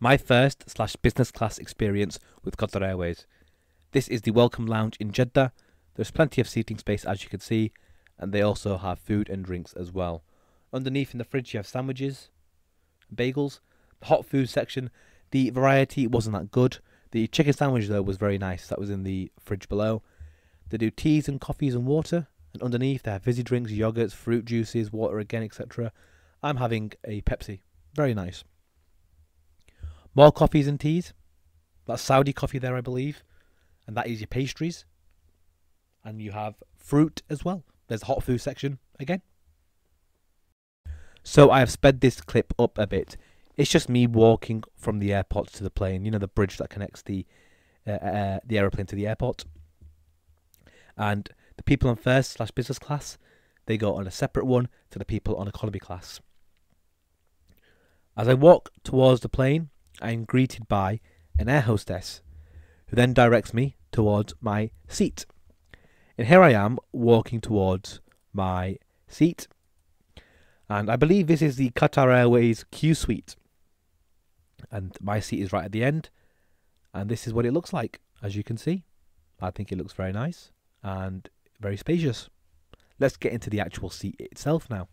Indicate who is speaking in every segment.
Speaker 1: My first / business class experience with Qatar Airways. This is the welcome lounge in Jeddah. There's plenty of seating space, as you can see, and they also have food and drinks as well. Underneath in the fridge you have sandwiches, bagels. The hot food section, the variety wasn't that good. The chicken sandwich though was very nice. That was in the fridge below. They do teas and coffees and water, and underneath they have fizzy drinks, yogurts, fruit juices, water again, etc. I'm having a Pepsi. Very nice. More coffees and teas. That's Saudi coffee there, I believe. And that is your pastries. And you have fruit as well. There's a hot food section again. So I have sped this clip up a bit. It's just me walking from the airport to the plane. You know, the bridge that connects the aeroplane to the airport. And the people on first / business class, they go on a separate one to the people on economy class. As I walk towards the plane, I am greeted by an air hostess, who then directs me towards my seat. And here I am walking towards my seat. And I believe this is the Qatar Airways Q suite. And my seat is right at the end. And this is what it looks like, as you can see. I think it looks very nice and very spacious. Let's get into the actual seat itself now.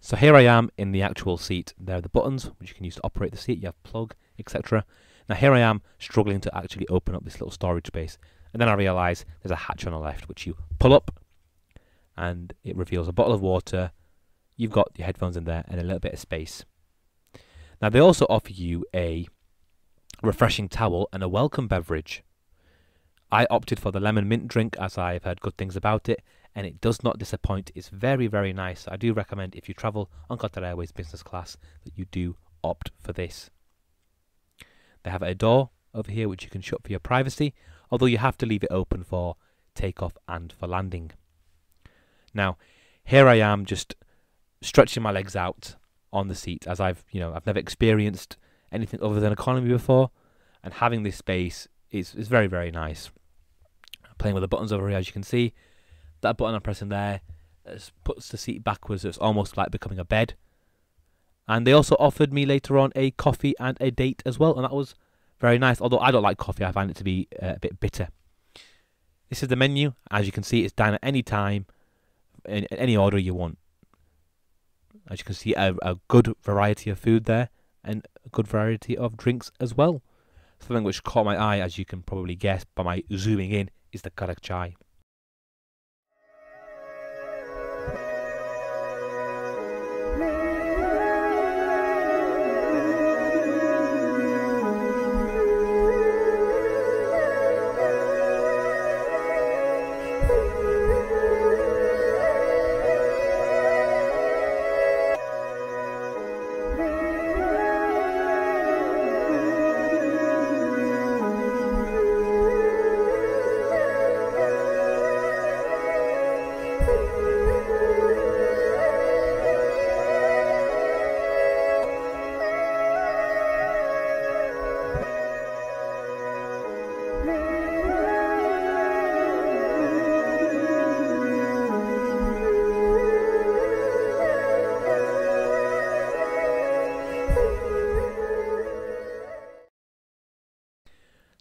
Speaker 1: So here I am in the actual seat. There are the buttons which you can use to operate the seat. You have plug, etc. Now here I am struggling to actually open up this little storage space. And then I realise there's a hatch on the left which you pull up and it reveals a bottle of water. You've got your headphones in there and a little bit of space. Now they also offer you a refreshing towel and a welcome beverage. I opted for the lemon mint drink as I've heard good things about it, and it does not disappoint. It's very, very nice. I do recommend if you travel on Qatar Airways business class that you do opt for this. They have a door over here which you can shut for your privacy, although you have to leave it open for takeoff and for landing. Now, here I am just stretching my legs out on the seat as I've never experienced anything other than economy before, and having this space is very, very nice. Playing with the buttons over here, as you can see. That button I'm pressing there puts the seat backwards. It's almost like becoming a bed. And they also offered me later on a coffee and a date as well, and that was very nice. Although I don't like coffee, I find it to be a bit bitter. This is the menu. As you can see, it's dine at any time, in any order you want. As you can see, a good variety of food there, and a good variety of drinks as well. Something which caught my eye, as you can probably guess by my zooming in, is the karak chai.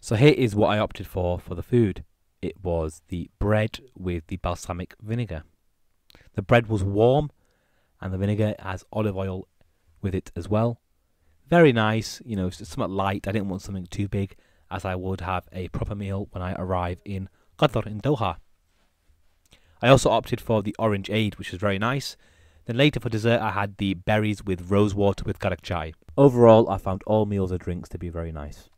Speaker 1: So here is what I opted for the food. It was the bread with the balsamic vinegar. The bread was warm and the vinegar has olive oil with it as well. Very nice, it's somewhat light. I didn't want something too big, as I would have a proper meal when I arrive in Qatar, in Doha. I also opted for the orange aid, which was very nice. Then later for dessert I had the berries with rose water with karak chai. Overall I found all meals and drinks to be very nice.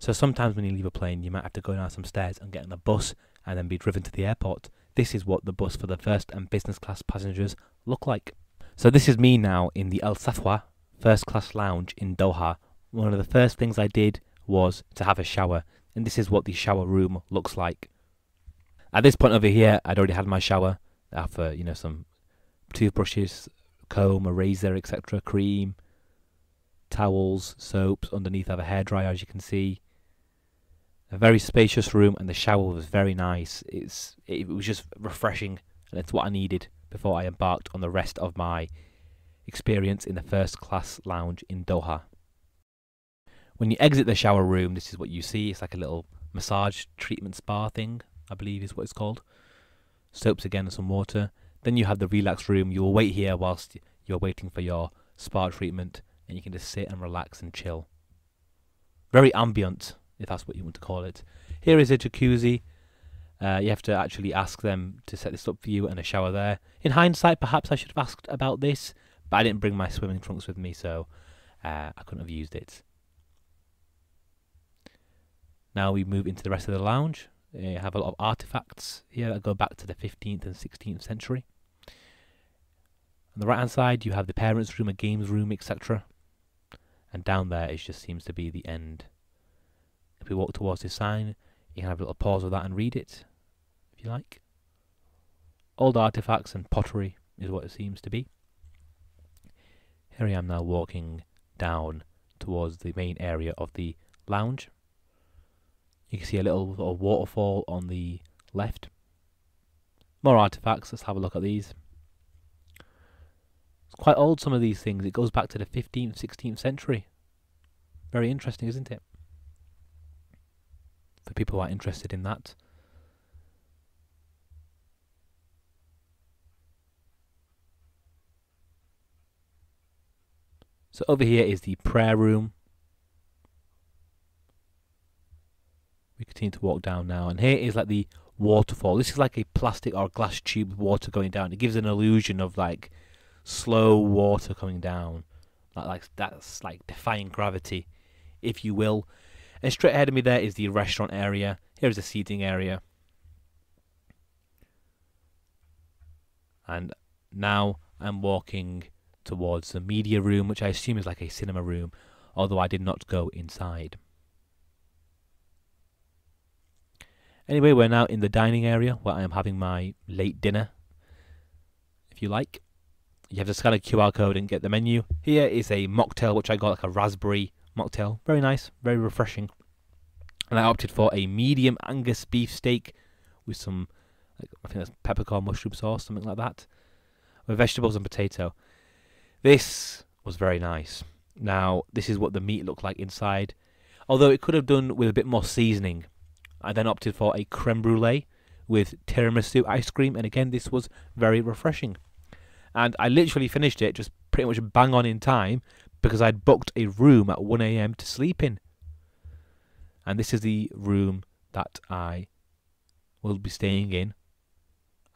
Speaker 1: So sometimes when you leave a plane, you might have to go down some stairs and get on a bus and then be driven to the airport. This is what the bus for the first and business class passengers look like. So this is me now in the Al Safwa first class lounge in Doha. One of the first things I did was to have a shower, and this is what the shower room looks like. At this point over here, I'd already had my shower after, you know, some toothbrushes, comb, a razor, etc., cream, towels, soaps. Underneath I have a hairdryer, as you can see. A very spacious room, and the shower was very nice. It was just refreshing, and it's what I needed before I embarked on the rest of my experience in the first class lounge in Doha. When you exit the shower room, this is what you see. It's like a little massage treatment spa thing, I believe is what it's called. Soaps again and some water. Then you have the relax room. You will wait here whilst you're waiting for your spa treatment, and you can just sit and relax and chill. Very ambient, if that's what you want to call it. Here is a jacuzzi. You have to actually ask them to set this up for you, and a shower there. In hindsight, perhaps I should have asked about this, but I didn't bring my swimming trunks with me, so I couldn't have used it. Now we move into the rest of the lounge. You have a lot of artifacts here that go back to the 15th and 16th century. On the right hand side you have the parents' room, a games room, etc. And down there it just seems to be the end. If we walk towards this sign, you can have a little pause of that and read it, if you like. Old artifacts and pottery is what it seems to be. Here I am now walking down towards the main area of the lounge. You can see a little waterfall on the left. More artifacts, let's have a look at these. It's quite old, some of these things. It goes back to the 15th, 16th century. Very interesting, isn't it? For people who are interested in that. So over here is the prayer room. We continue to walk down now, and here is like the waterfall. This is like a plastic or glass tube with water going down. It gives an illusion of like slow water coming down, like that's like defying gravity, if you will. And straight ahead of me there is the restaurant area. Here is the seating area, and now I'm walking towards the media room, which I assume is like a cinema room, although I did not go inside. Anyway, we're now in the dining area where I am having my late dinner, if you like. You have to scan a QR code and get the menu. Here is a mocktail, which I got, like a raspberry mocktail. Very nice, very refreshing. And I opted for a medium Angus beef steak with some, like, I think that's peppercorn mushroom sauce, something like that, with vegetables and potato. This was very nice. Now, this is what the meat looked like inside, although it could have done with a bit more seasoning. I then opted for a creme brulee with tiramisu ice cream, and again this was very refreshing. And I literally finished it just pretty much bang on in time because I'd booked a room at 1 AM to sleep in. And this is the room that I will be staying in.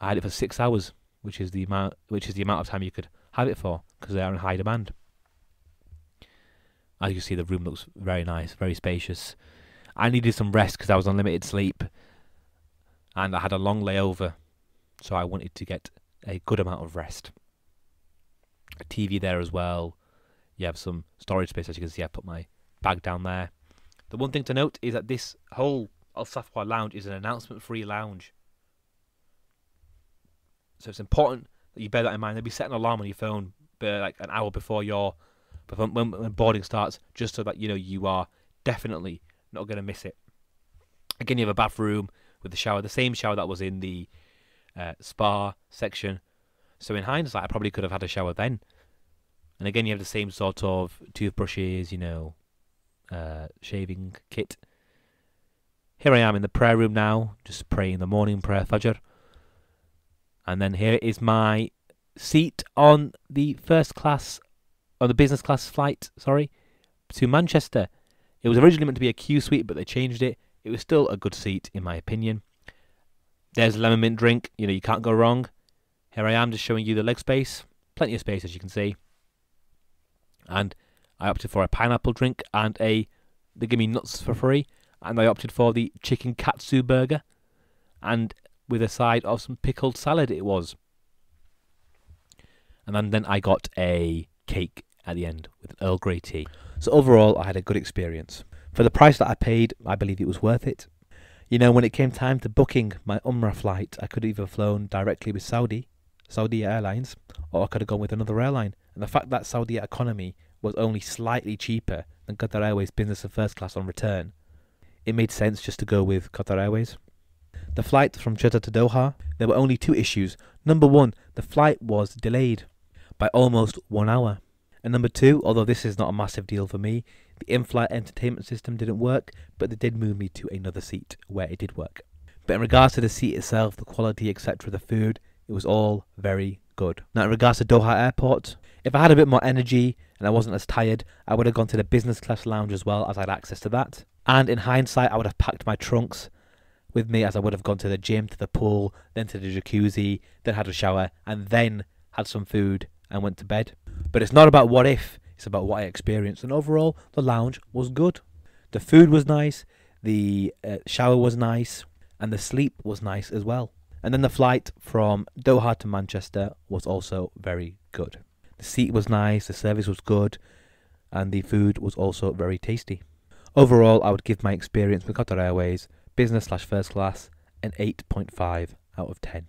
Speaker 1: I had it for 6 hours, which is the amount of time you could have it for, because they are in high demand. As you see, the room looks very nice, very spacious. I needed some rest because I was on limited sleep, and I had a long layover, so I wanted to get a good amount of rest. A TV there as well. You have some storage space, as you can see. I put my bag down there. The one thing to note is that this whole Al Safwa lounge is an announcement-free lounge, so it's important that you bear that in mind. They'll be setting an alarm on your phone like an hour before when boarding starts, just so that you know you are definitely not going to miss it. Again, you have a bathroom with the shower, the same shower that was in the spa section. So in hindsight, I probably could have had a shower then. And again, you have the same sort of toothbrushes, you know, shaving kit. Here I am in the prayer room now, just praying the morning prayer, Fajr. And then here is my seat on the business class flight, to Manchester. It was originally meant to be a Q suite, but they changed it. It was still a good seat, in my opinion. There's a lemon mint drink. You know, you can't go wrong. Here I am just showing you the leg space. Plenty of space, as you can see. And I opted for a pineapple drink, and they give me nuts for free. And I opted for the chicken katsu burger, and with a side of some pickled salad it was. and then I got a cake at the end with an Earl Grey tea. So overall, I had a good experience. For the price that I paid, I believe it was worth it. You know, when it came time to booking my Umrah flight, I could have either flown directly with Saudi Airlines, or I could have gone with another airline. And the fact that Saudi economy was only slightly cheaper than Qatar Airways business and first class on return, it made sense just to go with Qatar Airways. The flight from Jeddah to Doha, there were only two issues. Number one, the flight was delayed by almost 1 hour. And number two, although this is not a massive deal for me, the in-flight entertainment system didn't work, but they did move me to another seat where it did work. But in regards to the seat itself, the quality, etc., the food, it was all very good. Now in regards to Doha Airport, if I had a bit more energy and I wasn't as tired, I would have gone to the business class lounge as well, as I had access to that. And in hindsight, I would have packed my trunks with me, as I would have gone to the gym, to the pool, then to the jacuzzi, then had a shower, and then had some food and went to bed. But it's not about what if, it's about what I experienced. And overall, the lounge was good. The food was nice, the shower was nice, and the sleep was nice as well. And then the flight from Doha to Manchester was also very good. The seat was nice, the service was good, and the food was also very tasty. Overall, I would give my experience with Qatar Airways, business/first class, an 8.5 out of 10.